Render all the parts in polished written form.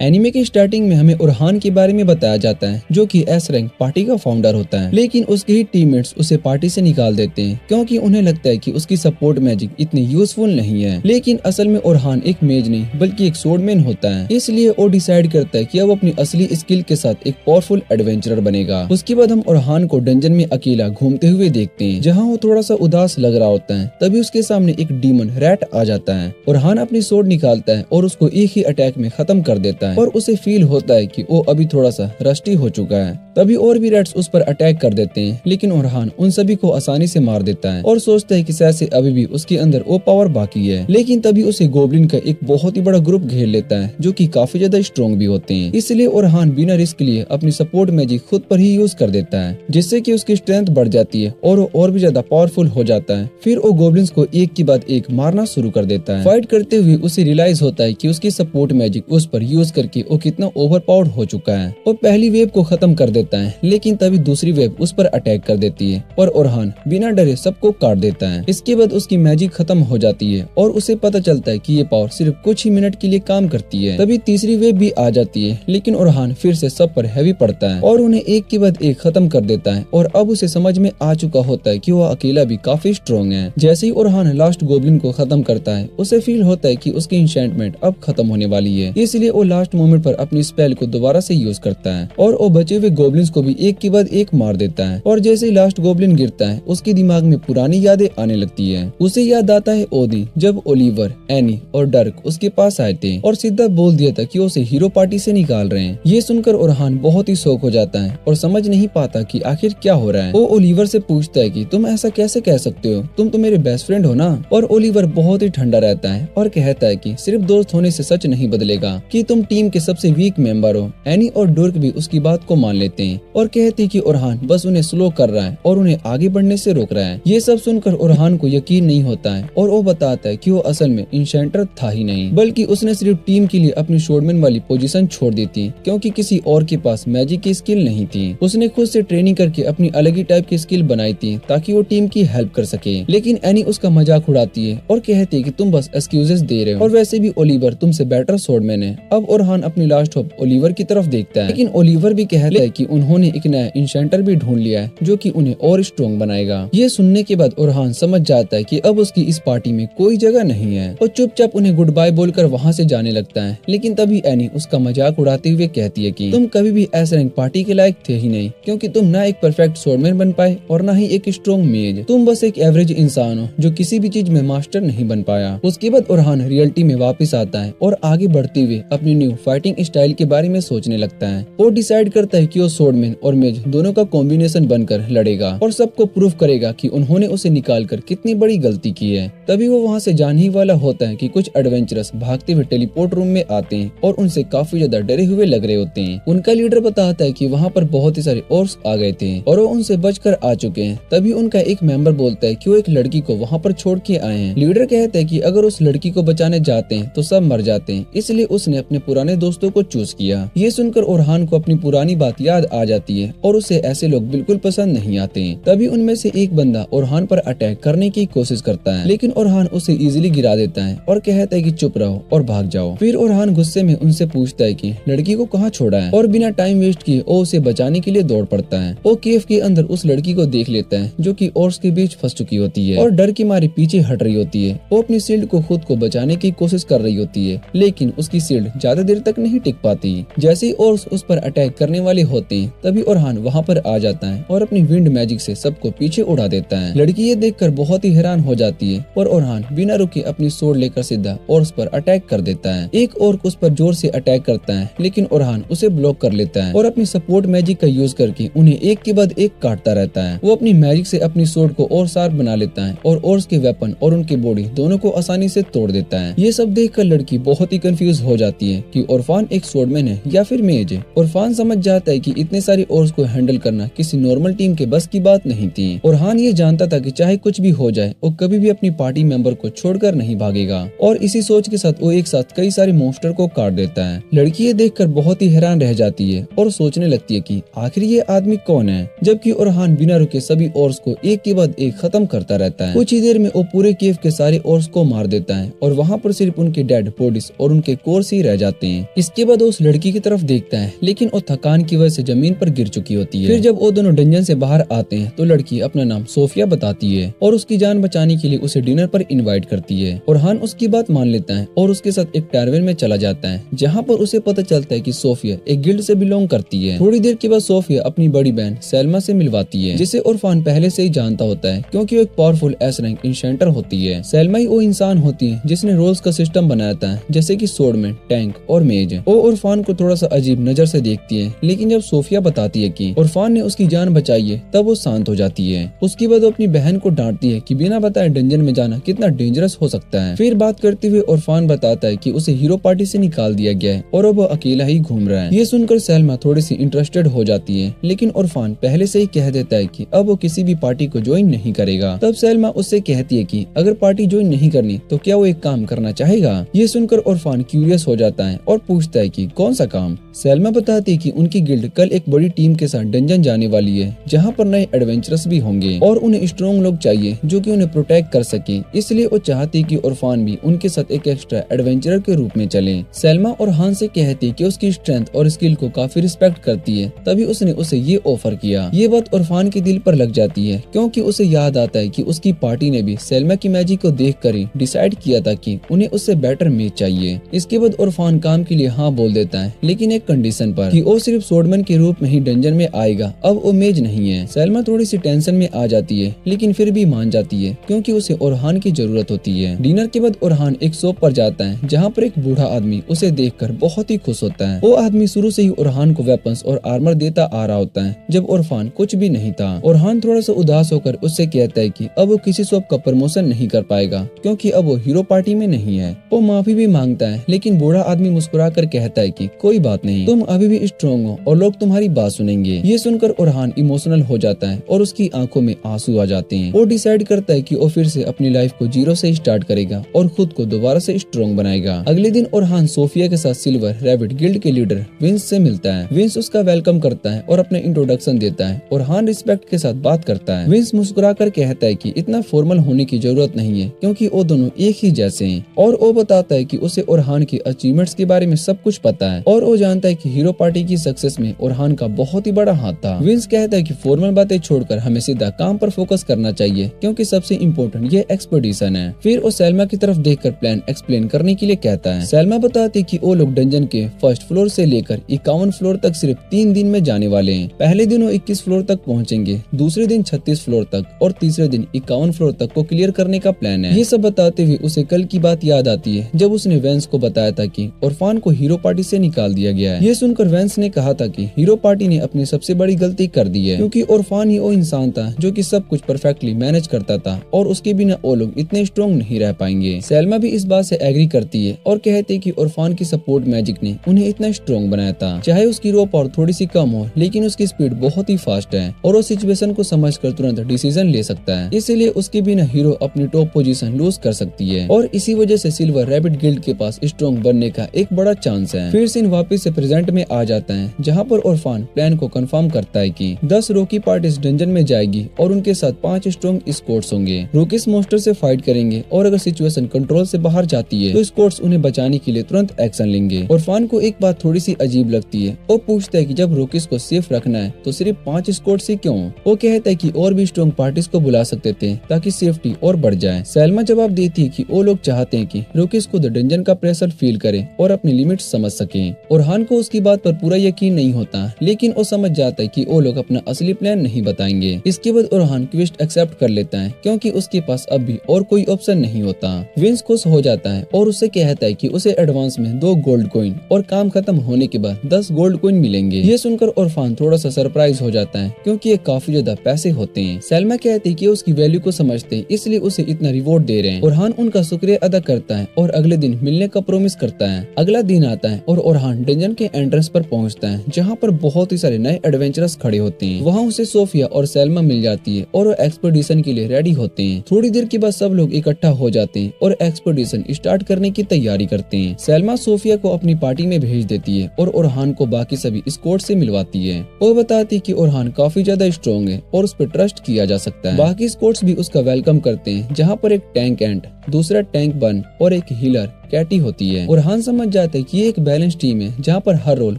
Anime की starting में हमें ओरहान के बारे में बताया जाता है, जो कि एस रैंक पार्टी का फाउंडर होता है, लेकिन उसके ही टीममेट्स उसे पार्टी से निकाल देते हैं क्योंकि उन्हें लगता है कि उसकी सपोर्ट मैजिक इतनी यूजफुल नहीं है। लेकिन असल में ओरहान एक मेज नहीं बल्कि एक स्वॉर्डमैन होता है, इसलिए वो डिसाइड करता है कि अब अपनी असली स्किल के साथ एक पावरफुल एडवेंचरर बनेगा। उसके बाद हम ओरहान को डंजन में अकेला घूमते हुए देखते हैं, जहाँ वो थोड़ा सा उदास लग रहा होता है। तभी उसके सामने एक डीमन रैट आ जाता है। ओरहान अपनी स्वॉर्ड निकालता है और उसको एक ही अटैक में खत्म कर देता है और उसे फील होता है कि वो अभी थोड़ा सा रस्टी हो चुका है। तभी और भी रैट्स उस पर अटैक कर देते हैं, लेकिन ओरहान उन सभी को आसानी से मार देता है और सोचता है कि शायद से अभी भी उसके अंदर वो पावर बाकी है। लेकिन तभी उसे गोब्लिन का एक बहुत ही बड़ा ग्रुप घेर लेता है, जो कि काफी ज्यादा स्ट्रॉन्ग भी होते हैं। इसलिए ओरहान बिना रिस्क लिए अपनी सपोर्ट मैजिक खुद पर ही यूज कर देता है, जिससे कि उसकी स्ट्रेंथ बढ़ जाती है और वो और भी ज्यादा पावरफुल हो जाता है। फिर वो गोब्लिन्स को एक के बाद एक मारना शुरू कर देता है। फाइट करते हुए उसे रियलाइज होता है कि उसकी सपोर्ट मैजिक उस पर यूज करके वो कितना ओवरपावर्ड हो चुका है। वो पहली वेव को खत्म कर देता है, लेकिन तभी दूसरी वेव उस पर अटैक कर देती है और ओरहान बिना डरे सबको काट देता है। इसके बाद उसकी मैजिक खत्म हो जाती है और उसे पता चलता है कि ये पावर सिर्फ कुछ ही मिनट के लिए काम करती है। तभी तीसरी वेव भी आ जाती है, लेकिन ओरहान फिर से सब पर हैवी पड़ता है और उन्हें एक के बाद एक खत्म कर देता है। और अब उसे समझ में आ चुका होता है कि वो अकेला भी काफी स्ट्रॉन्ग है। जैसे ही ओरहान लास्ट गोब्लिन को खत्म करता है, उसे फील होता है कि उसकी इंशेंटमेंट अब खत्म होने वाली है, इसलिए वो लास्ट मोमेंट पर अपनी स्पेल को दोबारा से यूज करता है और वो बचे हुए गोब्लिन्स को भी एक के बाद एक मार देता है। और जैसे ही लास्ट गोब्लिन गिरता है, उसके दिमाग में पुरानी यादें आने लगती है। उसे याद आता है ओ दिन जब ओलिवर, एनी और डर्क उसके पास आए थे और सीधा बोल दिया था कि उसे हीरो पार्टी से निकाल रहे हैं। ये सुनकर ओरहान बहुत ही शॉक हो जाता है और समझ नहीं पाता कि आखिर क्या हो रहा है। वो ओलिवर से पूछता है कि तुम ऐसा कैसे कह सकते हो, तुम तो मेरे बेस्ट फ्रेंड हो ना। और ओलिवर बहुत ही ठंडा रहता है और कहता है कि सिर्फ दोस्त होने से सच नहीं बदलेगा कि तुम टीम के सबसे वीक मेंबर हो। एनी और डर्क भी उसकी बात को मान लेते हैं और कहते हैं कि ओरहान बस उन्हें स्लो कर रहा है और उन्हें आगे बढ़ने से रोक रहा है। ये सब सुनकर ओरहान को यकीन नहीं होता है और वो बताता है कि वो असल में इंशेंटर था ही नहीं, बल्कि उसने सिर्फ टीम के लिए अपनी स्वॉर्डमैन वाली पोजीशन छोड़ दी थी क्योंकि किसी और के पास मैजिक की स्किल नहीं थी। उसने खुद से ट्रेनिंग करके अपनी अलग ही टाइप की स्किल बनाई थी ताकि वो टीम की हेल्प कर सके। लेकिन एनी उसका मजाक उड़ाती है और कहती है कि तुम बस एक्सक्यूजेस दे रहे हो और वैसे भी ओलिवर तुमसे बेटर स्वॉर्डमैन है। अब ओरहान अपनी लास्ट होप ओलिवर की तरफ देखता है, लेकिन ओलिवर भी कहता है कि उन्होंने एक नया इंशेंटर भी ढूंढ लिया है जो कि उन्हें और स्ट्रॉन्ग बनाएगा। ये सुनने के बाद ओरहान समझ जाता है कि अब उसकी इस पार्टी में कोई जगह नहीं है और चुपचाप उन्हें गुड बाय बोलकर वहाँ से जाने लगता है। लेकिन तभी एनी उसका मजाक उड़ाते हुए कहती है कि तुम कभी भी एस रैंक पार्टी के लायक थे ही नहीं, क्योंकि तुम ना एक परफेक्ट स्वॉर्डमैन बन पाए और ना ही एक स्ट्रॉन्ग मेज। तुम बस एक एवरेज इंसान हो जो किसी भी चीज में मास्टर नहीं बन पाया। उसके बाद ओरहान रियलिटी में वापस आता है और आगे बढ़ते हुए अपनी न्यू फाइटिंग स्टाइल के बारे में सोचने लगता है। वो डिसाइड करता है कि वो स्वॉर्डमैन और मेज दोनों का कॉम्बिनेशन बनकर लड़ेगा और सबको प्रूफ करेगा कि उन्होंने उसे निकालकर कितनी बड़ी गलती की है। तभी वो वहाँ से जाने ही वाला होता है कि कुछ एडवेंचरस भागते हुए टेलीपोर्ट रूम में आते हैं और उनसे काफी ज्यादा डरे हुए लग रहे होते हैं। उनका लीडर बताता है कि वहाँ पर बहुत ही सारे ऑर्क्स आ गए थे और वो उनसे बचकर आ चुके हैं। तभी उनका एक मेंबर बोलता है कि वो एक लड़की को वहाँ पर छोड़ के आए हैं। लीडर कहता है कि अगर उस लड़की को बचाने जाते हैं तो सब मर जाते हैं, इसलिए उसने अपने पुराने दोस्तों को चूज किया। ये सुनकर ओरहान को अपनी पुरानी बात याद आ जाती है और उसे ऐसे लोग बिल्कुल पसंद नहीं आते हैं। तभी उनमें से एक बंदा ओरहान पर अटैक करने की कोशिश करता है, लेकिन ओरहान उसे इजीली गिरा देता है और कहता है कि चुप रहो और भाग जाओ। फिर ओरहान गुस्से में उनसे पूछता है कि लड़की को कहाँ छोड़ा है और बिना टाइम वेस्ट किए वो उसे बचाने के लिए दौड़ पड़ता है। वो केव के अंदर उस लड़की को देख लेता है जो कि ऑर्क्स के बीच फंस चुकी होती है और डर के मारे पीछे हट रही होती है। वो अपनी शील्ड को खुद को बचाने की कोशिश कर रही होती है, लेकिन उसकी शील्ड ज्यादा देर तक नहीं टिक पाती। जैसे ही ऑर्क्स उस पर अटैक करने वाले होते हैं, तभी ओरहान वहाँ पर आ जाता है और अपनी विंड मैजिक से सबको पीछे उड़ा देता है। लड़की ये देखकर बहुत ही हैरान हो जाती है और ओरहान बिना रुके अपनी स्वॉर्ड लेकर सीधा ऑर्क्स पर अटैक कर देता है। एक ऑर्क उस पर जोर से अटैक करता है, लेकिन ओरहान उसे ब्लॉक कर लेता है और अपनी सपोर्ट मैजिक का यूज करके उन्हें एक के बाद एक काटता रहता है। वो अपनी मैजिक से अपनी स्वॉर्ड को और शार्प बना लेता है और ऑर्क्स के वेपन और उनकी बॉडी दोनों को आसानी से तोड़ देता है। ये सब देखकर लड़की बहुत ही कंफ्यूज हो जाती है कि ओरफान एक स्वॉर्डमैन है या फिर मेज है। ओरफान समझ जाता है कि इतने सारी ओर्स को हैंडल करना किसी नॉर्मल टीम के बस की बात नहीं थी। ओरहान ये जानता था कि चाहे कुछ भी हो जाए वो कभी भी अपनी पार्टी मेंबर को छोड़कर नहीं भागेगा, और इसी सोच के साथ वो एक साथ कई सारे मॉन्स्टर को काट देता है। लड़की ये देखकर बहुत ही हैरान रह जाती है और सोचने लगती है कि आखिर ये आदमी कौन है, जबकि ओरहान बिना रुके सभी ओर्स को एक के बाद एक खत्म करता रहता है। कुछ ही देर में वो पूरे केव के सारे ओर्स को मार देता है और वहाँ पर सिर्फ उनके डेड बॉडीज और उनके कोर्स ही रह जाते हैं। इसके बाद वो उस लड़की की तरफ देखता है, लेकिन वो थकान की वजह से जमीन पर गिर चुकी होती है। फिर जब वो दोनों डंजन से बाहर आते हैं तो लड़की अपना नाम सोफिया बताती है और उसकी जान बचाने के लिए उसे डिनर पर इनवाइट करती है। ओरहान उसकी बात मान लेता है और उसके साथ एक टैरवेन में चला जाता है, जहाँ पर उसे पता चलता है कि सोफिया एक गिल्ड से बिलोंग करती है। थोड़ी देर के बाद सोफिया अपनी बड़ी बहन सेल्मा से मिलवाती है, जिसे इरफान पहले से ही जानता होता है क्योंकि वो एक पावरफुल एस रैंक इंशेंटर होती है। सेल्मा ही वो इंसान होती है जिसने रोल्स का सिस्टम बनाया था, जैसे कि स्वॉर्डमैन, टैंक और मेज। वो इरफान को थोड़ा सा अजीब नजर से देखती है, लेकिन जब सोफिया बताती है कि इरफान ने उसकी जान बचाई है तब वो शांत हो जाती है। उसके बाद वो अपनी बहन को डांटती है कि बिना बताए डंजन में जाना कितना डेंजरस हो सकता है। फिर बात करते हुए इरफान बताता है कि उसे हीरो पार्टी से निकाल दिया गया है और अब वो अकेला ही घूम रहा है। ये सुनकर सेल्मा थोड़ी सी इंटरेस्टेड हो जाती है, लेकिन इरफान पहले से ही कह देता है कि अब वो किसी भी पार्टी को ज्वाइन नहीं करेगा। तब सेल्मा उससे कहती है कि अगर पार्टी ज्वाइन नहीं करनी तो क्या वो एक काम करना चाहेगा। ये सुनकर इरफान क्यूरियस हो जाता है और पूछता है कि कौन सा काम। सेल्मा बताती है कि उनकी गिल्ड कल एक बड़ी टीम के साथ डंजन जाने वाली है, जहाँ पर नए एडवेंचरस भी होंगे और उन्हें स्ट्रॉन्ग लोग चाहिए जो कि उन्हें प्रोटेक्ट कर सके। इसलिए वो चाहती कि इरफान भी उनके साथ एक एक्स्ट्रा एडवेंचरर के रूप में चले। सेल्मा इरफान से कहती है कि उसकी स्ट्रेंथ और स्किल को काफी रिस्पेक्ट करती है, तभी उसने उसे ये ऑफर किया। ये बात इरफान के दिल पर लग जाती है क्योंकि उसे याद आता है कि उसकी पार्टी ने भी सेल्मा की मैजिक को देखकर ही डिसाइड किया था कि उन्हें उससे बेटर मेज चाहिए। इसके बाद इरफान काम के लिए हाँ बोल देता है, लेकिन एक कंडीशन पर कि वो सिर्फ स्वॉर्डमैन के रूप में ही डंजन में आएगा, अब वो मेज नहीं है। सेल्मा थोड़ी सी टेंशन में आ जाती है, लेकिन फिर भी मान जाती है क्योंकि उसे ओरहान की जरूरत होती है। डिनर के बाद ओरहान एक शॉप पर जाता है, जहाँ पर एक बूढ़ा आदमी उसे देखकर बहुत ही खुश होता है। वो आदमी शुरू से ही ओरहान को वेपन्स और आर्मर देता आ रहा होता है, जब इरफान कुछ भी नहीं था। ओरहान थोड़ा सा उदास होकर उससे कहता है कि अब वो किसी शॉप का प्रमोशन नहीं कर पाएगा क्योंकि अब वो हीरो पार्टी में नहीं है। वो माफी भी मांगता है, लेकिन बूढ़ा आदमी मुस्कुरा कर कहता है कि कोई बात नहीं, तुम अभी भी स्ट्रॉन्ग हो और लोग तुम्हारी बात सुनेंगे। ये सुनकर ओरहान इमोशनल हो जाता है और उसकी आंखों में आंसू आ जाते हैं। वो डिसाइड करता है कि वो फिर से अपनी लाइफ को जीरो से स्टार्ट करेगा और खुद को दोबारा से स्ट्रॉन्ग बनाएगा। अगले दिन ओरहान सोफिया के साथ सिल्वर रैबिट गिल्ड के लीडर विंस से मिलता है। विंस उसका वेलकम करता है और अपने इंट्रोडक्शन देता है। ओरहान रिस्पेक्ट के साथ बात करता है। विंस मुस्कुरा कर कहता है कि इतना फॉर्मल होने की जरूरत नहीं है क्योंकि वो दोनों एक ही जैसे हैं, और वो बताता है कि उसे ओरहान की अचीवमेंट्स के बारे में सब कुछ पता है और वो जानता है कि हीरो पार्टी की सक्सेस में ओरहान का बहुत ही बड़ा हाथ था। विंस कहता है कि फॉर्मल बातें छोड़कर हमें सीधा काम पर फोकस करना चाहिए क्योंकि सबसे इम्पोर्टेंट ये एक्सपेडिशन है। फिर वो सेल्मा की तरफ देखकर प्लान एक्सप्लेन करने के लिए कहता है। सेल्मा बताती कि वो लोग डंजन के फर्स्ट फ्लोर से लेकर 51 फ्लोर तक सिर्फ 3 दिन में जाने वाले हैं। पहले दिन वो 21 फ्लोर तक पहुंचेंगे, दूसरे दिन 36 फ्लोर तक और तीसरे दिन 51 फ्लोर तक को क्लियर करने का प्लान है। ये सब बताते हुए उसे कल की बात याद आती है जब उसने वेंस को बताया था कि इरफान को हीरो पार्टी से निकाल दिया गया है। ये सुनकर वेंस ने कहा था कि हीरो पार्टी ने अपनी सबसे बड़ी गलती कर दी है क्योंकि इरफान ही वो इंसान था जो कि सब कुछ परफेक्टली मैनेज करता था और उसके बिना वो लोग इतने स्ट्रॉन्ग नहीं रह पाएंगे। सेल्मा भी इस बात से एग्री करती है और कहती है कि इरफान की सपोर्ट मैजिक ने उन्हें इतना स्ट्रॉन्ग बनाया था। चाहे उसकी रो पावर थोड़ी सी कम हो, लेकिन उसकी स्पीड बहुत ही फास्ट है और वो सिचुएशन को समझकर तुरंत डिसीजन ले सकता है। इसलिए उसके बिना हीरो अपनी टॉप पोजीशन लूज कर सकती है और इसी वजह से सिल्वर रैबिट गिल्ड के पास स्ट्रॉन्ग बनने का एक बड़ा चांस है। फिर सीन वापस से प्रेजेंट में आ जाता है, जहाँ पर इरफान प्लान को कंफर्म करता है कि 10 रॉकी पार्टीज डंजन में जाएगी और उनके साथ 5 स्ट्रॉन्ग स्क्वाड्स होंगे। रॉकीज मॉन्स्टर से फाइट करेंगे और अगर सिचुएशन कंट्रोल से बाहर जाती है तो स्क्वाड्स उन्हें बचाने के लिए तुरंत एक्शन लेंगे। इरफान को एक बात थोड़ी सी अजीब लगती है। वो पूछता है कि जब रॉकीज को सेफ रखना है तो सिर्फ 5 स्क्वाड्स ही क्यों? वो कहता है कि और भी स्ट्रॉन्ग पार्टीज को बुला सकते थे ताकि सेफ्टी और बढ़ जाए। सेल्मा जवाब देती है कि वो लोग चाहते हैं कि रॉकीज खुद डंजन का प्रेशर फील करे और अपनी लिमिट समझ सके। ओरहान को उसकी बात पर पूरा यकीन नहीं होता, लेकिन वो समझ जाता है कि वो लोग अपना असली प्लान नहीं बताएंगे। इसके बाद ओरहान क्वेस्ट एक्सेप्ट कर लेता है क्योंकि उसके पास अब भी और कोई ऑप्शन नहीं होता। विंस खुश हो जाता है और उससे कहता है कि उसे एडवांस में 2 गोल्ड कॉइन और काम खत्म होने के बाद 10 गोल्ड कॉइन मिलेंगे। ये सुनकर इरफान थोड़ा सा सरप्राइज हो जाता है क्योंकि ये काफी ज्यादा पैसे होते हैं। सेल्मा कहती है कि उसकी वैल्यू को समझते हैं, इसलिए उसे इतना रिवॉर्ड दे रहे हैं। ओरहान उनका शुक्रिया अदा करता है और अगले दिन मिलने का प्रॉमिस करता है। अगला दिन आता है और ओरहान डंजन के एंट्रेंस पर पहुंचता है, जहां पर पर बहुत ही सारे नए एडवेंचरस खड़े होते हैं। वहाँ उसे सोफिया और सैल्मा मिल जाती है और वो एक्सपेडिशन के लिए रेडी होते हैं। थोड़ी देर के बाद सब लोग इकट्ठा हो जाते हैं और एक्सपेडिशन स्टार्ट करने की तैयारी करते हैं। सैल्मा सोफिया को अपनी पार्टी में भेज देती है और ओरहान को बाकी सभी स्क्वाड से मिलवाती है। वो बताती है कि ओरहान काफी ज्यादा स्ट्रॉन्ग है और उस पर ट्रस्ट किया जा सकता है। बाकी स्क्वाड्स भी उसका वेलकम करते हैं, जहाँ पर एक टैंक एंट, दूसरा टैंक बन और एक हीलर कैटी होती है। ओरहान समझ जाता है कि ये एक बैलेंस टीम है जहाँ पर हर रोल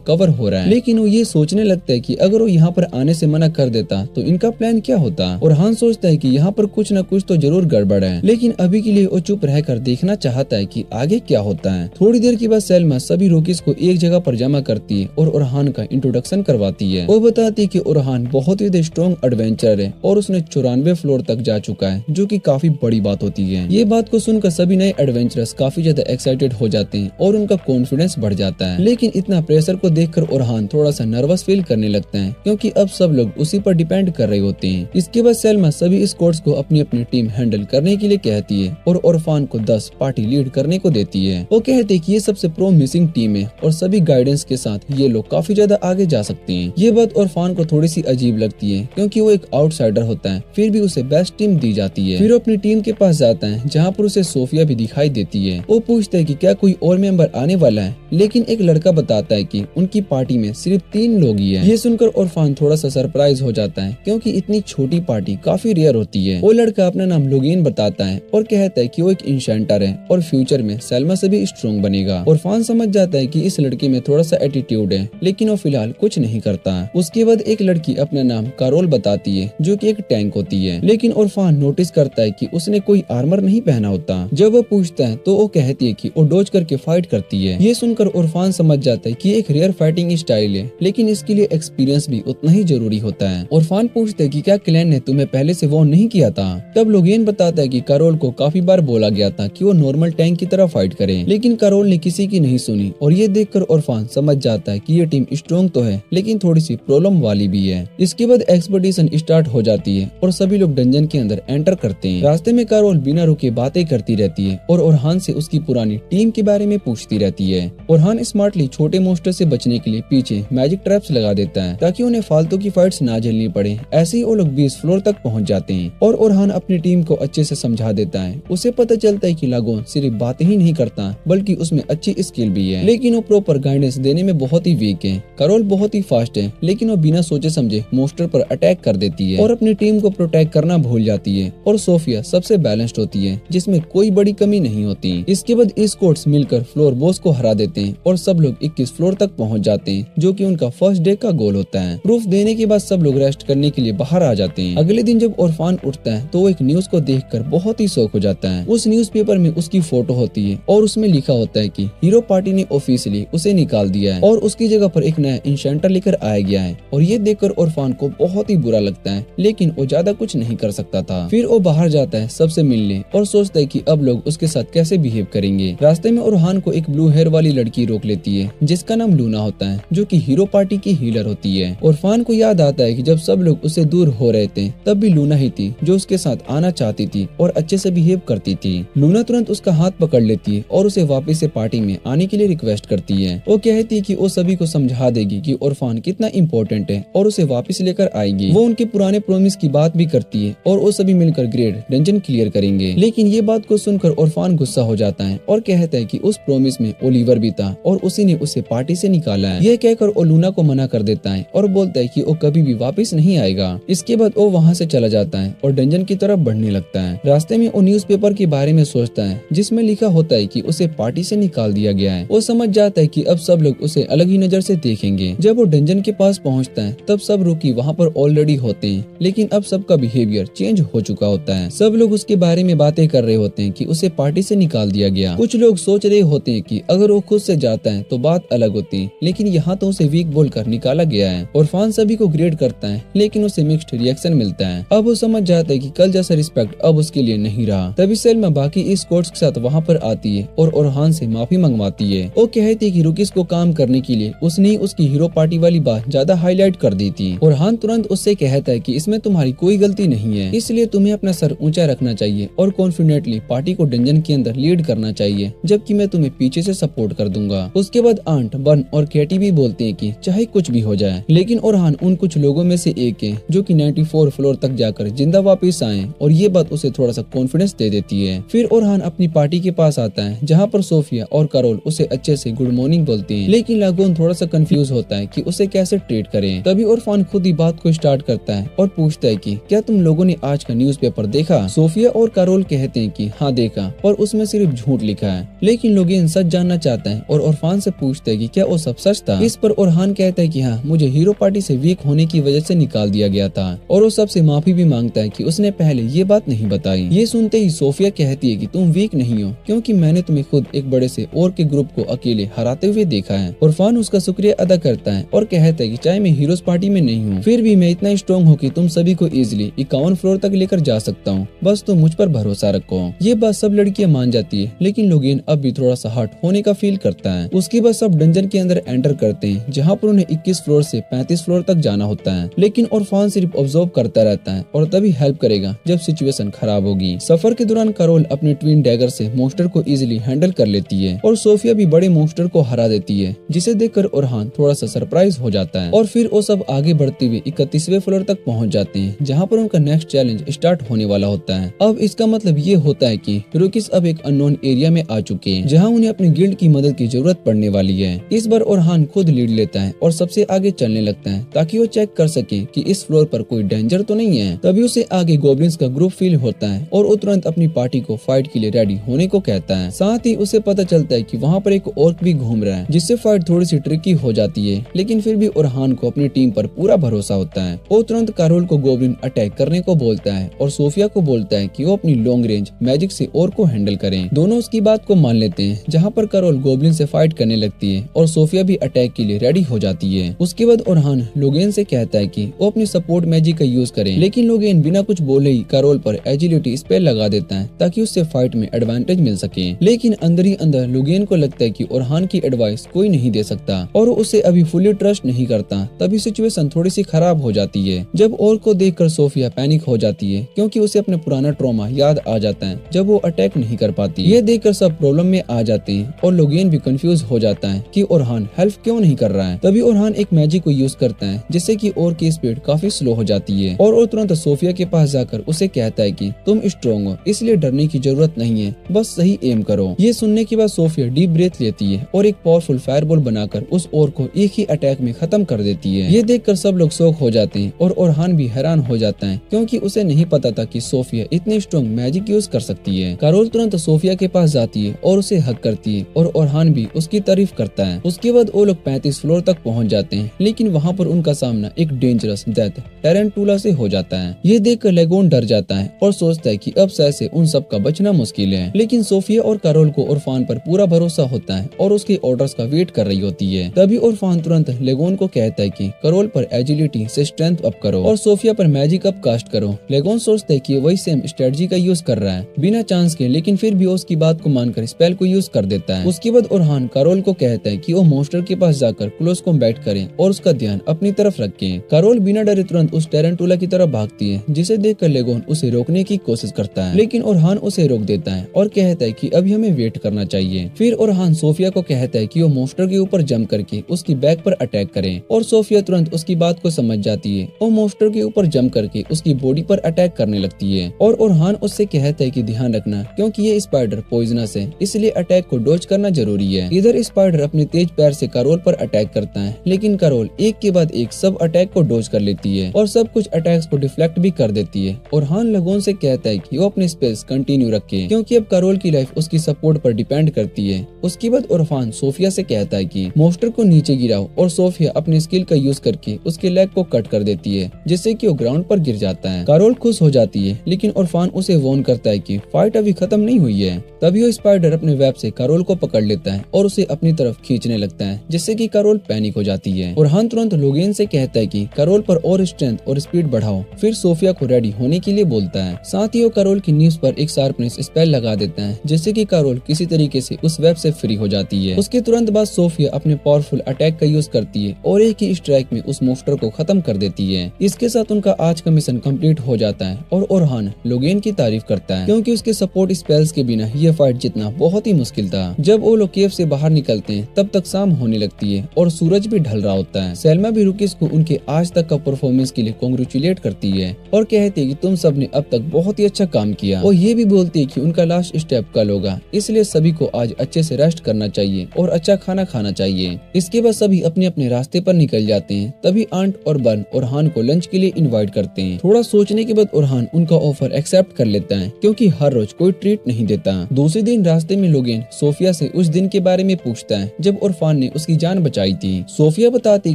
कवर हो रहा है, लेकिन वो ये सोचने लगता है कि अगर वो यहाँ पर आने से मना कर देता तो इनका प्लान क्या होता। ओरहान सोचता है कि यहाँ पर कुछ न कुछ तो जरूर गड़बड़ है, लेकिन अभी के लिए वो चुप रहकर देखना चाहता है कि आगे क्या होता है। थोड़ी देर के बाद सैल्मा सभी रोकीज को एक जगह पर जमा करती है और ओरहान का इंट्रोडक्शन करवाती है। वो बताती है कि ओरहान बहुत ही स्ट्रॉन्ग एडवेंचरर है और उसने 94 फ्लोर तक जा चुका है, जो कि काफी बड़ी बात होती है। ये बात को सुनकर सभी नए एडवेंचरर्स काफी ज्यादा एक्साइटेड हो जाते हैं और उनका कॉन्फिडेंस बढ़ जाता है। लेकिन इतना प्रेशर को देखकर ओरहान थोड़ा सा नर्वस फील करने लगता है, क्योंकि अब सब लोग उसी पर डिपेंड कर रहे होते हैं। इसके बाद सैल्मा सभी स्क्वाड्स को अपनी अपनी टीम हैंडल करने के लिए कहती है और ओरफान को 10 पार्टी लीड करने को देती है। वो कहते हैं कि ये सबसे प्रोमिसिंग टीम है और सभी गाइडेंस के साथ ये लोग काफी ज्यादा आगे जा सकते हैं। ये बात ओरफान को थोड़ी सी अजीब लगती है, क्योंकि वो एक आउटसाइडर होता है, फिर भी उसे बेस्ट टीम दी जाती है। फिर वो अपनी टीम के पास जाता है, जहाँ पर उसे सोफिया भी दिखाई देती है। वो पूछता है कि क्या कोई और मेंबर आने वाला है, लेकिन एक लड़का बताता है कि उनकी पार्टी में सिर्फ 3 लोग ही हैं। ये सुनकर ओरफान थोड़ा सा सरप्राइज हो जाता है, क्योंकि इतनी छोटी पार्टी काफी रेयर होती है। वो लड़का अपना नाम लोगेन बताता है और कहता है कि वो एक इंशेंटर है और फ्यूचर में सैल्मा से भी स्ट्रॉन्ग बनेगा। ओरफान समझ जाता है कि इस लड़के में थोड़ा सा एटीट्यूड है, लेकिन वो फिलहाल कुछ नहीं करता। उसके बाद एक लड़की अपना नाम कारोल बताती है, जो कि एक टैंक होती है, लेकिन ओरफान नोटिस करता है कि उसने कोई आर्मर नहीं पहना होता। जब वो पूछता है तो वो कहती है कि वो डोज करके फाइट करती है। ये सुनकर ओरफान समझ जाता है कि एक रेयर फाइटिंग स्टाइल है, लेकिन इसके लिए एक्सपीरियंस भी उतना ही जरूरी होता है। ओरफान पूछता है कि क्या क्लैन ने तुम्हें पहले से वार्न नहीं किया था। तब लोगेन बताता है कि कारोल को काफी बार बोला गया था कि वो नॉर्मल टैंक की तरह फाइट करे, लेकिन कारोल ने किसी की नहीं सुनी। और ये देखकर ओरफान समझ जाता है कि ये टीम स्ट्रॉन्ग तो है, लेकिन थोड़ी सी प्रॉब्लम वाली भी है। इसके बाद एक्सपेडिशन स्टार्ट हो जाती है और सभी लोग डंजन के अंदर एंटर करते हैं। रास्ते में कारोल बिना रुके बातें करती रहती है और ओरहान से उसकी पुरानी टीम के बारे में पूछती रहती है। ओरहान स्मार्टली छोटे मोस्टर से बचने के लिए पीछे मैजिक ट्रैप्स लगा देता है, ताकि उन्हें फालतू की फाइट्स ना झेलनी पड़े। ऐसे ही वो लोग 20 फ्लोर तक पहुंच जाते हैं और ओरहान अपनी टीम को अच्छे से समझा देता है। उसे पता चलता है कि लागोन सिर्फ बातें ही नहीं करता, बल्कि उसमें अच्छी स्किल भी है, लेकिन वो प्रॉपर गाइडेंस देने में बहुत ही वीक है। कारोल बहुत ही फास्ट है, लेकिन वो बिना सोचे समझे मोस्टर पर अटैक कर देती है और अपनी टीम को प्रोटेक्ट करना भूल जाती है। और सोफिया सबसे बैलेंस्ड होती है, जिसमें कोई बड़ी कमी नहीं होती। इसके बाद स्क्वाड्स मिलकर फ्लोर बॉस को हरा देते हैं और सब लोग 21 फ्लोर तक पहुंच जाते हैं, जो कि उनका फर्स्ट डे का गोल होता है। प्रूफ देने के बाद सब लोग रेस्ट करने के लिए बाहर आ जाते हैं। अगले दिन जब ओरफान उठता है तो वो एक न्यूज को देखकर बहुत ही शॉक हो जाता है। उस न्यूज़पेपर में उसकी फोटो होती है और उसमें लिखा होता है कि हीरो पार्टी ने ऑफिशियली उसे निकाल दिया है और उसकी जगह पर एक नया इंशेंटर लेकर आया गया है। और ये देखकर ओरफान को बहुत ही बुरा लगता है, लेकिन वो ज्यादा कुछ नहीं कर सकता था। फिर वो बाहर जाता है सबसे मिलने और सोचता है कि अब लोग उसके साथ कैसे बिहेव करेंगे। रास्ते में ओरहान को एक ब्लू हेयर वाली लड़की रोक लेती है, जिसका नाम लूना होता है, जो कि हीरो पार्टी की हीलर होती है। ओरफान को याद आता है कि जब सब लोग उससे दूर हो रहे थे, तब भी लूना ही थी जो उसके साथ आना चाहती थी और अच्छे से बिहेव करती थी। लूना तुरंत उसका हाथ पकड़ लेती है और उसे वापस से पार्टी में आने के लिए रिक्वेस्ट करती है। वो कहती है कि वो सभी को समझा देगी कि ओरफान कितना इम्पोर्टेंट है और उसे वापस लेकर आएगी। वो उनके पुराने प्रॉमिस की बात भी करती है और वो सभी मिलकर ग्रेड डंजन क्लियर करेंगे। लेकिन ये बात को सुनकर ओरफान गुस्सा हो जाता है और कहता है कि उस प्रॉमिस में ओलिवर भी था और उसी ने उसे पार्टी से निकाला है। ये कहकर वो लूना को मना कर देता है और बोलता है कि वो कभी भी वापस नहीं आएगा। इसके बाद वो वहाँ से चला जाता है और डंजन की तरफ बढ़ने लगता है। रास्ते में वो न्यूज़पेपर के बारे में सोचता है, जिसमें लिखा होता है कि उसे पार्टी से निकाल दिया गया है। वो समझ जाता है कि अब सब लोग उसे अलग ही नजर से देखेंगे। जब वो डंजन के पास पहुंचता है, तब सब रूकी वहाँ पर ऑलरेडी होते हैं, लेकिन अब सबका बिहेवियर चेंज हो चुका होता है। सब लोग उसके बारे में बातें कर रहे होते हैं कि उसे पार्टी से निकाल दिया गया। कुछ लोग सोच रहे होते हैं कि अगर वो खुद से जाता है तो बात अलग होती, लेकिन यहाँ तो उसे वीक बोलकर निकाला गया है। ओरफान सभी को ग्रेड करता है, लेकिन उसे मिक्स्ड रिएक्शन मिलता है। अब वो समझ जाता है कि कल जैसा रिस्पेक्ट अब उसके लिए नहीं रहा। तभी सैल्मा बाकी स्क्वाड्स के साथ वहाँ पर आती है और ओरहान से माफी मंगवाती है। वो कहती है कि रुकिस को काम करने के लिए उसने ही उसकी हीरो पार्टी वाली बात ज्यादा हाईलाइट कर दी थी। ओरहान तुरंत उससे कहता है कि इसमें तुम्हारी कोई गलती नहीं है, इसलिए तुम्हें अपना सर ऊंचा रखना चाहिए और कॉन्फिडेंटली पार्टी को डंजन के अंदर लीड करना चाहिए। चाहिए, जबकि मैं तुम्हें पीछे से सपोर्ट कर दूंगा। उसके बाद आंट, बर्न और कैटी भी बोलते हैं कि चाहे कुछ भी हो जाए, लेकिन ओरहान उन कुछ लोगों में से एक है जो कि 94 फ्लोर तक जाकर जिंदा वापस आए, और ये बात उसे थोड़ा सा कॉन्फिडेंस दे देती है। फिर ओरहान अपनी पार्टी के पास आता है, जहाँ पर सोफिया और कैरोल उसे अच्छे से गुड मॉर्निंग बोलते हैं, लेकिन लागोन थोड़ा सा कंफ्यूज होता है कि उसे कैसे ट्रीट करें। तभी ओरफान खुद ही बात को स्टार्ट करता है और पूछता है कि क्या तुम लोगों ने आज का न्यूज़पेपर देखा? सोफिया और कैरोल कहते हैं कि हाँ देखा, पर उसमें सिर्फ झूठ लिखा है। लेकिन लोगेन सच जानना चाहता है और ओरफान से पूछता है कि क्या वो सब सच था। इस पर ओरहान कहता है कि हाँ, मुझे हीरो पार्टी से वीक होने की वजह से निकाल दिया गया था, और वो सबसे माफी भी मांगता है कि उसने पहले ये बात नहीं बताई। ये सुनते ही सोफिया कहती है कि तुम वीक नहीं हो, क्योंकि मैंने तुम्हें खुद एक बड़े से और के ग्रुप को अकेले हराते हुए देखा है। ओरफान उसका शुक्रिया अदा करता है और कहता है कि चाहे मैं हीरोज पार्टी में नहीं हूँ, फिर भी मैं इतना स्ट्रॉन्ग हूँ कि तुम सभी को इजिली 51 फ्लोर तक लेकर जा सकता हूँ, बस तुम मुझ पर भरोसा रखो। ये बात सब लड़कियां मान जाती है, लेकिन लोगेन अब भी थोड़ा सा हर्ट होने का फील करता है। उसके बाद सब डंजन के अंदर एंटर करते हैं, जहाँ पर उन्हें 21 फ्लोर से 35 फ्लोर तक जाना होता है, लेकिन ओरफान सिर्फ ऑब्जर्व करता रहता है और तभी हेल्प करेगा जब सिचुएशन खराब होगी। सफर के दौरान कैरोल अपने ट्विन डैगर से मॉन्स्टर को इजिली हैंडल कर लेती है और सोफिया भी बड़े मॉन्स्टर को हरा देती है, जिसे देखकर ओरहान थोड़ा सा सरप्राइज हो जाता है। और फिर वो सब आगे बढ़ते हुए 31वें फ्लोर तक पहुंच जाते हैं, जहां पर उनका नेक्स्ट चैलेंज स्टार्ट होने वाला होता है। अब इसका मतलब ये होता है कि रुकिस अब एक अननोन एरिया में आ चुके हैं, जहां उन्हें अपने गिल्ड की मदद की जरूरत पड़ने वाली है। इस बार ओरहान खुद लीड लेता है और सबसे आगे चलने लगता है, ताकि वो चेक कर सके कि इस फ्लोर पर कोई डेंजर तो नहीं है। तभी उसे आगे गोब्लिन्स का ग्रुप फील होता है और वो तुरंत अपनी पार्टी को फाइट के लिए रेडी होने को कहता है। साथ ही उसे पता चलता है कि वहाँ पर एक ऑर्क भी घूम रहा है, जिससे फाइट थोड़ी सी ट्रिकी हो जाती है, लेकिन फिर भी ओरहान को अपनी टीम पर पूरा भरोसा होता है। वो तुरंत कैरोल को गोब्लिन अटैक करने को बोलता है और सोफिया को बोलता है कि वो अपनी लॉन्ग रेंज मैजिक से ऑर्क को हैंडल करें। दोनों उसकी बात को मान लेते हैं, जहाँ पर कैरोल गोब्लिन से फाइट करने लगती है और सोफिया भी अटैक के लिए रेडी हो जाती है। उसके बाद ओरहान लोगेन से कहता है कि वो अपनी सपोर्ट मैजिक का यूज करें, लेकिन लोगेन बिना कुछ बोले ही कैरोल पर एजिलिटी स्पेल लगा देता है, ताकि उससे फाइट में एडवांटेज मिल सके। लेकिन अंदर ही अंदर लोगेन को लगता है कि ओरहान की एडवाइस कोई नहीं दे सकता और उसे अभी फुली ट्रस्ट नहीं करता। तभी सिचुएशन थोड़ी सी खराब हो जाती है, जब ऑर्क को देखकर सोफिया पैनिक हो जाती है, क्योंकि उसे अपने पुराना ट्रॉमा याद आ जाता है जब वो अटैक नहीं कर पाती। ये देखकर सब प्रॉब्लम में आ जाते हैं और लोगेन भी कंफ्यूज हो जाता है कि ओरहान हेल्प क्यों नहीं कर रहा है। तभी ओरहान एक मैजिक को यूज करता है, जिससे कि ऑर्क की स्पीड काफी स्लो हो जाती है और वो तुरंत सोफिया के पास जाकर उसे कहता है कि तुम स्ट्रॉन्ग हो, इसलिए डरने की जरूरत नहीं है, बस सही एम करो। ये सुनने के बाद सोफिया डीप ब्रेथ लेती है और एक पावरफुल फायरबॉल बनाकर उस ऑर्क को एक ही अटैक में खत्म कर देती है। ये देखकर सब लोग शॉक हो जाते हैं और ओरहान भी हैरान हो जाता है, क्योंकि उसे नहीं पता था कि सोफिया इतनी स्ट्रॉन्ग मैजिक यूज कर सकती है। कैरोल तुरंत सोफिया के पास जाती है और उसे हक करती है और ओरहान भी उसकी तारीफ करता है। उसके बाद वो लोग 35 फ्लोर तक पहुंच जाते हैं, लेकिन वहाँ पर उनका सामना एक डेंजरस डेथ टेरेंटुला से हो जाता है। ये देखकर लेगोन डर जाता है और सोचता है कि अब से उन सब का बचना मुश्किल है, लेकिन सोफिया और कैरोल को ओरफान पर पूरा भरोसा होता है और उसके ऑर्डर्स का वेट कर रही होती है। तभी ओरफान तुरंत लेगोन को कहता है कि कैरोल पर एजिलिटी से स्ट्रेंथ अप करो और सोफिया पर मैजिक अप कास्ट करो। लेगोन सोचता है कि वही सेम स्ट्रेटजी का यूज कर रहा है बिना चांस के, लेकिन फिर भी उसकी बात को मानकर स्पेल को यूज कर देता है। उसके बाद ओरहान कैरोल को कहता है कि वो मॉन्स्टर के पास जाकर क्लोज कॉम्बैट करें और उसका ध्यान अपनी तरफ रखें। कैरोल बिना डरे तुरंत उस टेरेंटुला की तरफ भागती है, जिसे देखकर लेगोन उसे रोकने की कोशिश करता है, लेकिन ओरहान उसे रोक देता है और कहता है कि अभी हमें वेट करना चाहिए। फिर ओरहान सोफिया को कहता है कि वो मॉन्स्टर के ऊपर जंप करके उसकी बैक पर अटैक करें और सोफिया तुरंत उसकी बात को समझ जाती है और मॉन्स्टर के ऊपर जंप करके उसकी बॉडी पर अटैक करने लगती है। और ओरहान उससे कहता है कि ध्यान रखना, क्योंकि ये स्पाइडर पॉइजनस है, इसलिए अटैक को डॉज करना जरूरी है। इधर स्पाइडर अपने तेज पैर से कैरोल पर अटैक करता है, लेकिन कैरोल एक के बाद एक सब अटैक को डॉज कर लेती है और सब कुछ अटैक्स को डिफ्लेक्ट भी कर देती है। ओरहान लेगोन से कहता है कि वो अपने स्पेस कंटिन्यू रखे, क्योंकि अब कैरोल की लाइफ उसकी सपोर्ट पर डिपेंड करती है। उसके बाद ओरहान सोफिया से कहता है कि मॉन्स्टर को नीचे गिराओ और सोफिया अपनी स्किल का यूज करके उसके लेग को कट कर देती है, जिससे कि वो ग्राउंड पर गिर जाता है। कैरोल खुश हो जाती है, लेकिन ओरहान उसे वार्न करता है कि फाइट अभी खत्म नहीं हुई है। तभी वो स्पाइडर अपने वेब से कैरोल को पकड़ लेता है और उसे अपनी तरफ खींचने लगता है, जिससे कि कैरोल पैनिक हो जाती है। ओरहान तुरंत लोगेन से कहता है कि कैरोल पर और स्ट्रेंथ और स्पीड बढ़ाओ, फिर सोफिया को रेडी होने के लिए बोलता है। साथ ही वो कैरोल की नीज पर एक शार्पनेस स्पेल लगा देता है, जिससे कि कैरोल किसी तरीके से उस वेब से फ्री हो जाती है। उसके तुरंत बाद सोफिया अपने पावरफुल अटैक का यूज करती है और एक ही स्ट्राइक में उस मॉन्स्टर को खत्म कर देती है। इसके साथ उनका आज का मिशन कंप्लीट हो जाता है और ओरहान लोगेन की तारीफ करता है, क्योंकि उसके सपोर्ट स्पेल्स के बिना ये फाइट जीतना बहुत ही मुश्किल था। जब वो लोग केव से बाहर निकलते हैं तब तक शाम होने लगती है और सूरज भी ढल रहा होता है। सेल्मा भी रुकिस को उनके आज तक का परफॉर्मेंस के लिए कांग्रेचुलेट करती है और कहती है कि तुम सब ने अब तक बहुत ही अच्छा काम किया, और ये भी बोलती है कि उनका लास्ट स्टेप कल होगा, इसलिए सभी को आज अच्छे से रेस्ट करना चाहिए और अच्छा खाना खाना चाहिए। इसके बाद सभी अपने अपने रास्ते पर निकल जाते हैं। तभी आंट और बर्न ओरहान को लंच के लिए इनवाइट करते हैं। थोड़ा सोचने के बाद ओरहान उनका ऑफर एक्सेप्ट कर लेता है क्योंकि हर रोज कोई ट्रीट नहीं देता। दूसरे दिन रास्ते में लोगेन सोफिया से उस दिन के बारे में पूछता है जब उरफान ने उसकी जान बचाई थी। सोफिया बताती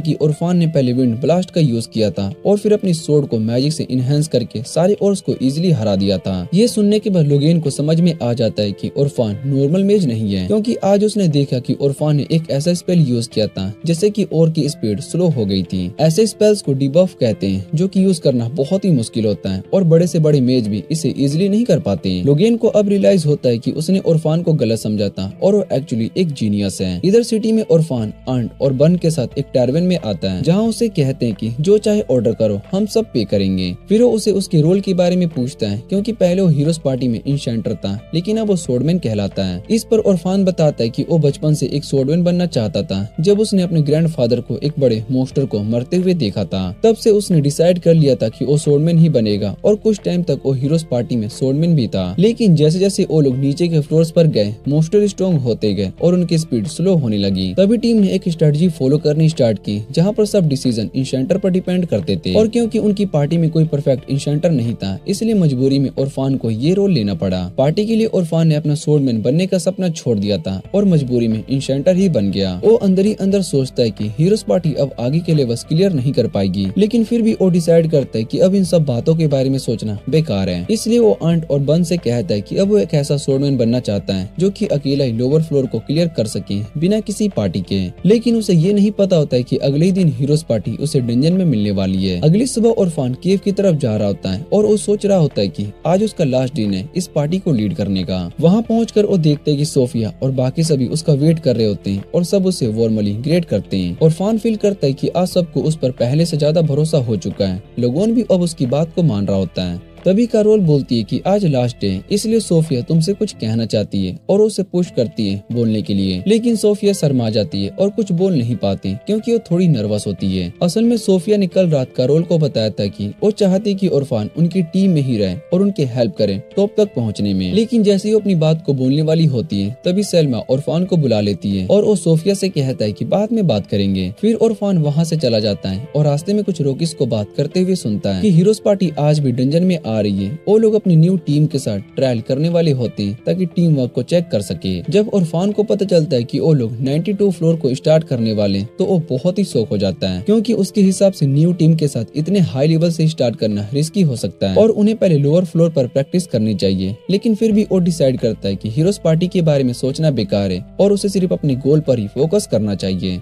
कि उरफान ने पहले विंड ब्लास्ट का यूज किया था और फिर अपनी सोर्ड को मैजिक से इनहेंस करके सारे ओर्स को इजीली हरा दिया था। ये सुनने के बाद लोगेन को समझ में आ जाता है कि उरफान नॉर्मल मेज नहीं है, क्योंकि आज उसने देखा कि उरफान ने एक ऐसा स्पेल यूज किया था जिससे कि ओर की स्पीड स्लो हो गई थी। ऐसे स्पेल्स को डिबफ कहते हैं जो कि यूज करना बहुत ही मुश्किल होता है और बड़े से बड़े मेज भी इसे इजीली नहीं कर पाते। लोगेन को अब रियलाइज होता है कि उसने उरफान को गलत समझा था और वो एक्चुअली एक जीनियस है। इधर सिटी में उरफान आंट और बर्न के साथ एक टैरवेन में आता है जहाँ उसे कहते हैं कि जो चाहे ऑर्डर करो, हम सब पे करेंगे। फिर वो उसे उसके रोल के बारे में पूछता है क्योंकि पहले वो हीरोज पार्टी में इंशेंटर था लेकिन अब वो सोर्डमैन कहलाता है। इस पर उरफान बताता है कि वो बचपन से एक सोर्डमैन बनना चाहता था। जब उसने अपने ग्रैंडफादर को एक बड़े मोस्टर को मरते हुए देखा था तब से उसने डिसाइड कर लिया था कि वो सोर्डमैन ही बनेगा और कुछ टाइम तक वो हीरोज पार्टी में सोर्डमैन भी था। लेकिन जैसे जैसे वो लोग नीचे के फ्लोर्स पर गए मोस्टर स्ट्रॉन्ग होते गए और उनकी स्पीड स्लो होने लगी। तभी टीम ने एक स्ट्रेटजी फॉलो करनी स्टार्ट की जहाँ पर सब डिसीजन इंशेंटर पर डिपेंड करते थे, और क्योंकि उनकी पार्टी में कोई परफेक्ट इंशेंटर नहीं था इसलिए मजबूरी में उरफान को ये रोल लेना पड़ा। पार्टी के लिए उरफान ने अपना सोर्डमैन बनने का सपना छोड़ दिया था और मजबूरी में इंशेंटर ही बन गया। वो अंदर ही अंदर सोचता है कि हीरोज पार्टी अब आगे के लेवल्स क्लियर नहीं कर पाएगी, लेकिन फिर भी वो डिसाइड करता है कि अब इन सब बातों के बारे में सोचना बेकार है। इसलिए वो आंट और बर्न से कहता है कि अब वो एक ऐसा सोर्डमैन बनना चाहता है जो कि अकेला ही लोअर फ्लोर को क्लियर कर सके बिना किसी पार्टी के। लेकिन उसे ये नहीं पता होता है कि अगले ही दिन हीरोज पार्टी उसे डंजन में मिलने वाली है। अगली सुबह उरफान केव की तरफ जा रहा होता है और वो सोच रहा होता है कि आज उसका लास्ट दिन है इस पार्टी को लीड करने का। वहाँ पहुंचकर वो देखते हैं कि सोफिया और बाकी सभी उसका वेट कर रहे होते हैं और सब उसे वार्मली ग्रेट करते हैं। उरफान फील करता है कि आज सबको उस पर पहले से ज्यादा भरोसा हो चुका है। लोगोन भी अब उसकी बात को मान रहा होता है। तभी कैरोल बोलती है कि आज लास्ट डे है इसलिए सोफिया तुमसे कुछ कहना चाहती है और उसे पुश करती है बोलने के लिए, लेकिन सोफिया शर्मा जाती है और कुछ बोल नहीं पाती क्योंकि वो थोड़ी नर्वस होती है। असल में सोफिया ने कल रात कैरोल को बताया था कि वो चाहती कि उरफान उनकी टीम में ही रहे और उनके हेल्प करे टॉप तक पहुँचने में, लेकिन जैसे ही वो अपनी बात को बोलने वाली होती है तभी सेल्मा उरफान को बुला लेती है और वो सोफिया से कहता है कि बाद में बात करेंगे। फिर उरफान वहाँ से चला जाता है और रास्ते में कुछ रोकिस को बात करते हुए सुनता है कि हीरोज पार्टी आज भी डंजन में आ रही है। वो लोग अपनी न्यू टीम के साथ ट्रायल करने वाले होते हैं ताकि टीम वर्क को चेक कर सके। जब उरफान को पता चलता है कि वो लोग 92 फ्लोर को स्टार्ट करने वाले तो वो बहुत ही शॉक हो जाता है क्योंकि उसके हिसाब से न्यू टीम के साथ इतने हाई लेवल से स्टार्ट करना रिस्की हो सकता है और उन्हें पहले लोअर फ्लोर पर प्रैक्टिस करनी चाहिए। लेकिन फिर भी वो डिसाइड करता है कि हीरोज पार्टी के बारे में सोचना बेकार है और उसे सिर्फ अपने गोल पर ही फोकस करना चाहिए।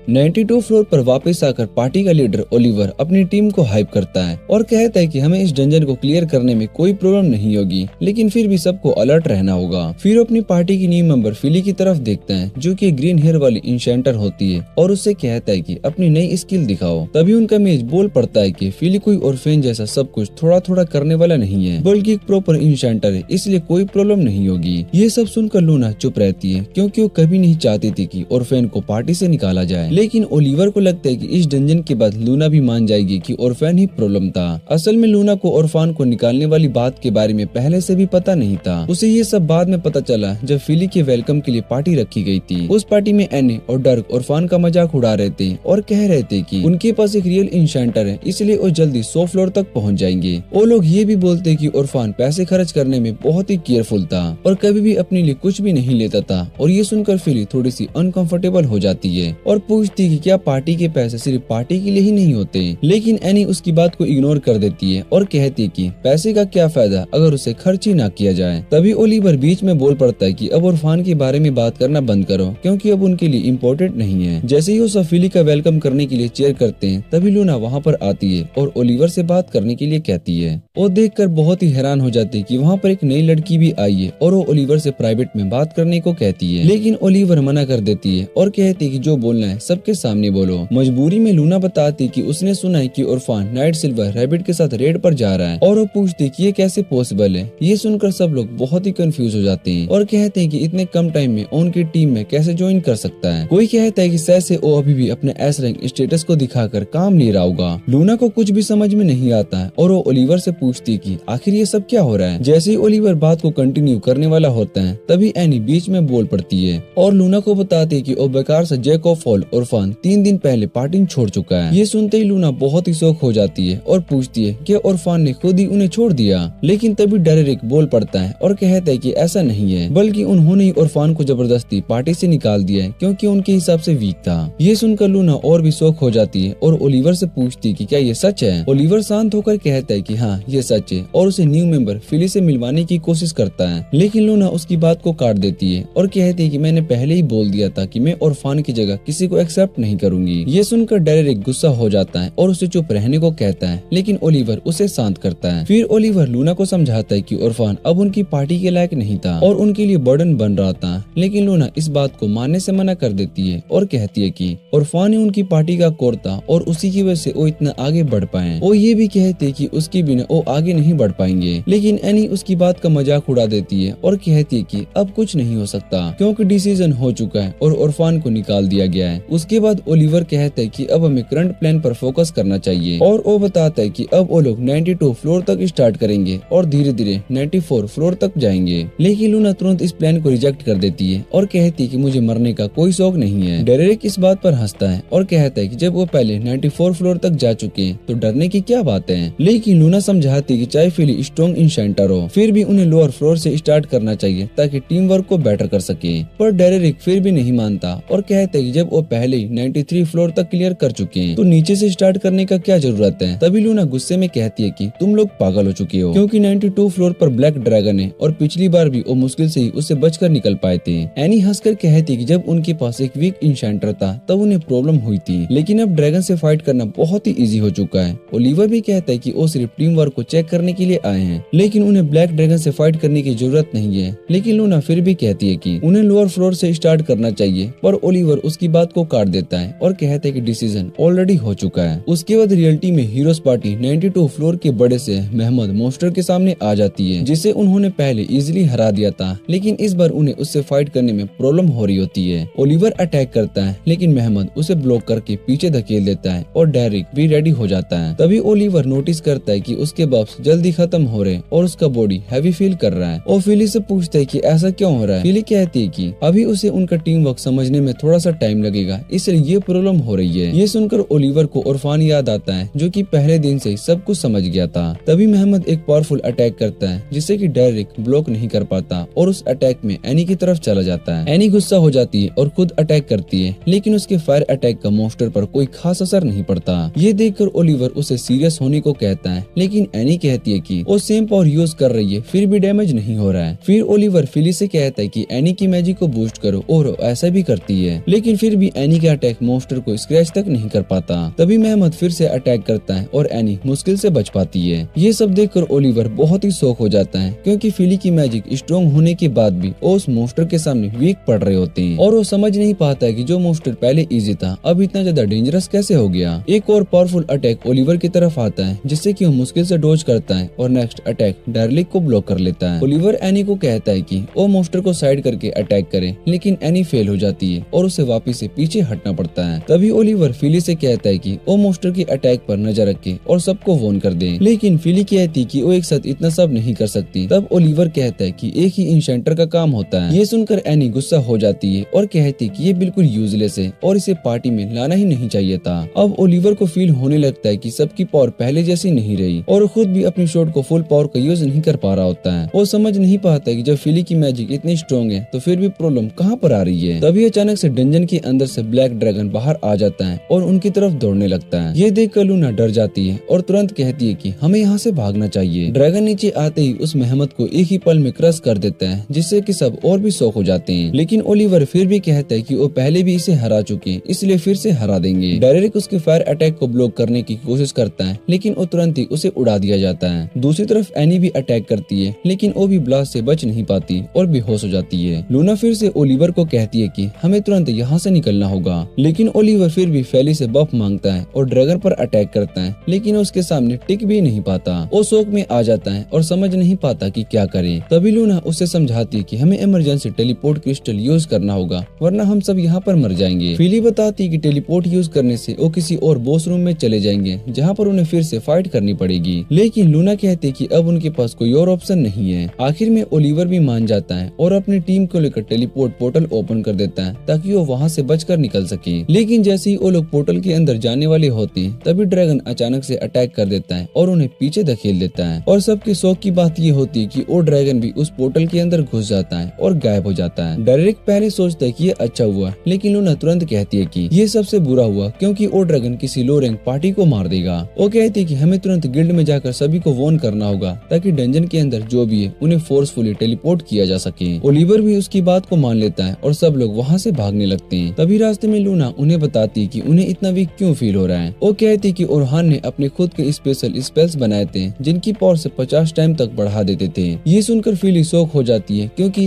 92 फ्लोर पर वापस आकर पार्टी का लीडर ओलिवर अपनी टीम को हाइप करता है और कहता है कि हमें इस डंजन को क्लियर करने में कोई प्रॉब्लम नहीं होगी, लेकिन फिर भी सबको अलर्ट रहना होगा। फिर अपनी पार्टी की न्यू मेंबर फिली की तरफ देखता है जो कि ग्रीन हेयर वाली इंशेंटर होती है और उससे कहता है कि अपनी नई स्किल दिखाओ। तभी उनका मेज बोल पड़ता है कि फिली कोई ऑर्फेन जैसा सब कुछ थोड़ा थोड़ा करने वाला नहीं है बल्कि एक प्रॉपर इंशेंटर है, इसलिए कोई प्रॉब्लम नहीं होगी। ये सब सुनकर लूना चुप रहती है क्योंकि वो कभी नहीं चाहती थी कि ऑर्फेन को पार्टी से निकाला जाए, लेकिन ओलिवर को लगता है कि इस डंजन के बाद लूना भी मान जाएगी कि ऑर्फेन ही प्रॉब्लम था। असल में लूना को ऑर्फान को निकालने वाली बात के बारे में पहले से भी पता नहीं था। उसे ये सब बाद में पता चला जब फिली के वेलकम के लिए पार्टी रखी गई थी। उस पार्टी में एनी और डर्क ऑर्फान का मजाक उड़ा रहे थे और कह रहे थे कि उनके पास एक रियल इंशेंटर है इसलिए वो जल्दी 100 फ्लोर तक पहुँच जाएंगे। वो लोग ये भी बोलते कि ऑर्फान पैसे खर्च करने में बहुत ही केयरफुल था और कभी भी अपने लिए कुछ भी नहीं लेता था। और ये सुनकर फिली थोड़ी सी अनकंफर्टेबल हो जाती है और पूछती कि क्या पार्टी के पैसे सिर्फ पार्टी के लिए ही नहीं होते, लेकिन एनी उसकी बात को इग्नोर कर देती है और कहती है कि पैसे का क्या फायदा अगर उसे खर्च ही ना किया जाए। तभी ओलिवर बीच में बोल पड़ता है कि अब ऑर्फान के बारे में बात करना बंद करो क्योंकि अब उनके लिए इम्पोर्टेंट नहीं है। जैसे ही वो सब फिली का वेलकम करने के लिए चेयर करते हैं तभी लूना वहाँ पर आती है और ओलिवर से बात करने के लिए कहती है। वो देखकर बहुत ही हैरान हो जाती है कि वहाँ पर एक नई लड़की भी आई है और वो ओलिवर से प्राइवेट में बात करने को कहती है, लेकिन ओलिवर मना कर देती है और कहती है कि जो बोलना है सब सबके सामने बोलो। मजबूरी में लूना बताती कि उसने सुना है कि इरफान नाइट सिल्वर रैबिट के साथ रेड पर जा रहा है और वो पूछती कि ये कैसे पॉसिबल है। ये सुनकर सब लोग बहुत ही कंफ्यूज हो जाते हैं और कहते हैं कि इतने कम टाइम में उनकी टीम में कैसे ज्वाइन कर सकता है। कोई कहता है कि शायद से वो अभी भी अपने एस रैंक स्टेटस को दिखाकर काम ले रहा होगा। लूना को कुछ भी समझ में नहीं आता है और वो ओलिवर से पूछती कि आखिर ये सब क्या हो रहा है। जैसे ही ओलिवर बात को कंटिन्यू करने वाला होता है तभी एनी बीच में बोल पड़ती है और लूना को बताती है कि वो बेकार से जैक ऑफ ऑल इरफान 3 दिन पहले पार्टी छोड़ चुका है। ये सुनते ही लूना बहुत ही शौक हो जाती है और पूछती है कि इरफान ने खुद ही उन्हें छोड़ दिया। लेकिन तभी डेरेक बोल पड़ता है और कहता है कि ऐसा नहीं है, बल्कि उन्होंने ही इरफान को जबरदस्ती पार्टी से निकाल दिया है क्योंकि उनके हिसाब से वीक था। ये सुनकर लूना और भी शौक हो जाती है और ओलिवर से पूछती कि क्या ये सच है। ओलिवर शांत होकर कहता है कि हाँ ये सच है और उसे न्यू मेंबर फिली से मिलवाने की कोशिश करता है। लेकिन लूना उसकी बात को काट देती है और कहती है कि मैंने पहले ही बोल दिया था कि मैं इरफान की जगह किसी को एक्सेप्ट नहीं करूंगी। ये सुनकर डेरेक गुस्सा हो जाता है और उसे चुप रहने को कहता है, लेकिन ओलिवर उसे शांत करता है। फिर ओलिवर लूना को समझाता है कि इरफान अब उनकी पार्टी के लायक नहीं था और उनके लिए बर्डन बन रहा था। लेकिन लूना इस बात को मानने से मना कर देती है और कहती है कि इरफान ही उनकी पार्टी का कोर था और उसी की वजह से वो इतना आगे बढ़ पाए। वो ये भी कहते कि उसके बिना वो आगे नहीं बढ़ पाएंगे। लेकिन एनी उसकी बात का मजाक उड़ा देती है और कहती है कि अब कुछ नहीं हो सकता क्योंकि डिसीजन हो चुका है और इरफान को निकाल दिया गया है। उसके बाद ओलिवर कहता है कि अब हमें करंट प्लान पर फोकस करना चाहिए और वो बताता है कि अब वो लोग 92 फ्लोर तक स्टार्ट करेंगे और धीरे धीरे 94 फ्लोर तक जाएंगे। लेकिन लूना तुरंत इस प्लान को रिजेक्ट कर देती है और कहती है कि मुझे मरने का कोई शौक नहीं है। डेरेक इस बात पर हंसता है और कहता है कि जब वो पहले 94 फ्लोर तक जा चुके हैं तो डरने की क्या बात है। लेकिन लूना समझाती है कि चाहे फिली स्ट्रॉन्ग इंसेंटर हो फिर भी उन्हें लोअर फ्लोर से स्टार्ट करना चाहिए ताकि टीम वर्क को बेटर कर सके। पर डेरेक फिर भी नहीं मानता और कहता है कि जब वो पहले ही 93 फ्लोर तक क्लियर कर चुके हैं तो नीचे से स्टार्ट करने का क्या जरूरत है। तभी लूना गुस्से में कहती है कि तुम लोग पागल हो चुके हो क्योंकि 92 फ्लोर पर ब्लैक ड्रैगन है और पिछली बार भी वो मुश्किल से ही उससे बचकर निकल पाए थे। एनी हंसकर कहती है कि जब उनके पास एक वीक इंसेंटर था तब उन्हें प्रॉब्लम हुई थी, लेकिन अब ड्रैगन से फाइट करना बहुत ही इजी हो चुका है। ओलिवर भी कहता है कि वो सिर्फ टीम वर्क को चेक करने के लिए आए हैं, लेकिन उन्हें ब्लैक ड्रैगन से फाइट करने की जरूरत नहीं है। लेकिन लूना फिर भी कहती है कि उन्हें लोअर फ्लोर से स्टार्ट करना चाहिए, पर ओलिवर उसकी बात को काट देता है और कहता है कि डिसीजन ऑलरेडी हो चुका है। उसके बाद रियलिटी में हीरोज पार्टी 92 फ्लोर के बड़े से मेहमद मोस्टर के सामने आ जाती है जिसे उन्होंने पहले इजिली हरा दिया था, लेकिन इस बार उन्हें उससे फाइट करने में प्रॉब्लम हो रही होती है। ओलिवर अटैक करता है लेकिन मेहमद उसे ब्लॉक करके पीछे धकेल देता है और डेरिक भी रेडी हो जाता है। तभी ओलिवर नोटिस करता है कि उसके बफ्स जल्दी खत्म हो रहे और उसका बॉडी हैवी फील कर रहा है और फिली से पूछता है कि ऐसा क्यों हो रहा है। फिली कहती है कि अभी उसे उनका टीम वर्क समझने में थोड़ा सा टाइम लगेगा, इसलिए ये प्रॉब्लम हो रही है। ये सुनकर ओलिवर को इरफान याद आता है जो कि पहले दिन से ही सब कुछ समझ गया था। तभी मेहमद एक पावरफुल अटैक करता है जिससे कि डेरिक ब्लॉक नहीं कर पाता और उस अटैक में एनी की तरफ चला जाता है। एनी गुस्सा हो जाती है और खुद अटैक करती है, लेकिन उसके फायर अटैक का मोस्टर पर कोई खास असर नहीं पड़ता। ये देखकर ओलिवर उसे सीरियस होने को कहता है, लेकिन एनी कहती है कि वो सेम पावर यूज कर रही है फिर भी डैमेज नहीं हो रहा है। फिर ओलिवर फिली से कहता है कि एनी की मैजिक को बूस्ट करो और ऐसा भी करती है, लेकिन फिर भी एनी का अटैक मोस्टर को स्क्रैच तक नहीं कर पाता। तभी मेहमद फिर से अटैक करता है और एनी मुश्किल से बच पाती है। ये सब देखकर ओलिवर बहुत ही शॉक हो जाता है क्योंकि फिली की मैजिक स्ट्रॉन्ग होने के बाद भी वो उस मोस्टर के सामने वीक पड़ रहे होते हैं और वो समझ नहीं पाता है कि जो मोस्टर पहले इजी था अब इतना ज्यादा डेंजरस कैसे हो गया। एक और पावरफुल अटैक ओलिवर की तरफ आता है जिससे कि वो मुश्किल से डॉज करता है और नेक्स्ट अटैक डेरिक को ब्लॉक कर लेता है। ओलिवर एनी को कहता है कि वो मोस्टर को साइड करके अटैक करे, लेकिन एनी फेल हो जाती है और उसे वापस से पीछे हटना पड़ता है। तभी ओलिवर फिली से कहता है कि वो मोस्टर की अटैक पर नजर रखे और सबको वॉर्न कर दे, लेकिन फिली कहती है कि वो एक साथ इतना सब नहीं कर सकती। तब ओलिवर कहता है कि एक ही इंसेंटर का काम होता है। ये सुनकर एनी गुस्सा हो जाती है और कहती है कि ये बिल्कुल यूजलेस है और इसे पार्टी में लाना ही नहीं चाहिए था। अब ओलिवर को फील होने लगता है कि सबकी पावर पहले जैसी नहीं रही और खुद भी अपनी शॉट को फुल पावर का यूज नहीं कर पा रहा होता है। वो समझ नहीं पाता कि जब फिली की मैजिक इतनी स्ट्रॉन्ग है तो फिर भी प्रॉब्लम कहाँ पर आ रही है। तभी अचानक से डंजन के अंदर से ब्लैक ड्रैगन बाहर आ जाता है और उनकी तरफ दौड़ने लगता है। ये देखकर लूना डर जाती है और तुरंत कहती है कि हमें यहाँ से भागना चाहिए। ड्रैगन नीचे आते ही उस मेहमद को एक ही पल में क्रश कर देता है जिससे कि सब और भी शॉक हो जाते हैं, लेकिन ओलिवर फिर भी कहता है कि वो पहले भी इसे हरा चुके हैं इसलिए फिर से हरा देंगे। डेरिक उसके फायर अटैक को ब्लॉक करने की कोशिश करता है, लेकिन वो तुरंत ही उसे उड़ा दिया जाता है। दूसरी तरफ एनी भी अटैक करती है, लेकिन वो भी ब्लास्ट से बच नहीं पाती और बेहोश हो जाती है। लूना फिर से ओलिवर को कहती है कि हमें तुरंत यहाँ से निकलना होगा। लेकिन ओलिवर फिर भी फेली से बफ मांगता है और ड्रैगन पर अटैक करता है, लेकिन उसके सामने टिक भी नहीं पाता। वो शौक में आ जाता है और समझ नहीं पाता कि क्या करे। तभी लूना उसे समझाती है कि हमें इमरजेंसी टेलीपोर्ट क्रिस्टल यूज करना होगा, वरना हम सब यहाँ पर मर जाएंगे। फिली बताती है कि टेलीपोर्ट यूज करने से वो किसी और बॉस रूम में चले जाएंगे, जहाँ पर उन्हें फिर से फाइट करनी पड़ेगी। लेकिन लूना कहती है कि अब उनके पास कोई और ऑप्शन नहीं है। आखिर में ओलिवर भी मान जाता है और अपनी टीम को लेकर टेलीपोर्ट पोर्टल ओपन कर देता है ताकि वो वहाँ से बचकर निकल सके। लेकिन जैसे ही वो लोग पोर्टल के अंदर जाने वाले होते हैं, तभी ड्रैगन अचानक से अटैक कर देता है और उन्हें पीछे धकेल देता है। और सबके शौक की बात ये होती है कि वो ड्रैगन भी उस पोर्टल के अंदर घुस जाता है और गायब हो जाता है। डायरेक्ट पहले सोचता है कि ये अच्छा हुआ, लेकिन लूना तुरंत कहती है कि ये सबसे बुरा हुआ क्योंकि वो ड्रैगन किसी लो रैंक पार्टी को मार देगा। वो कहती है कि हमें तुरंत गिल्ड में जाकर सभी को वॉर्न करना होगा ताकि डंजन के अंदर जो भी है उन्हें फोर्सफुली टेलीपोर्ट किया जा सके। ओलिवर भी उसकी बात को मान लेता है और सब लोग वहाँ से भागने लगते हैं। तभी रास्ते में लूना उन्हें बताती है कि उन्हें इतना वीक क्यों फील हो रहा है। वो कहती है कि ओरहान ने अपने खुद के स्पेशल स्पेल्स बनाए थे जिनकी पावर से 50 टाइम तक बढ़ा देते थे। ये सुनकर फिली शॉक हो जाती है क्योंकि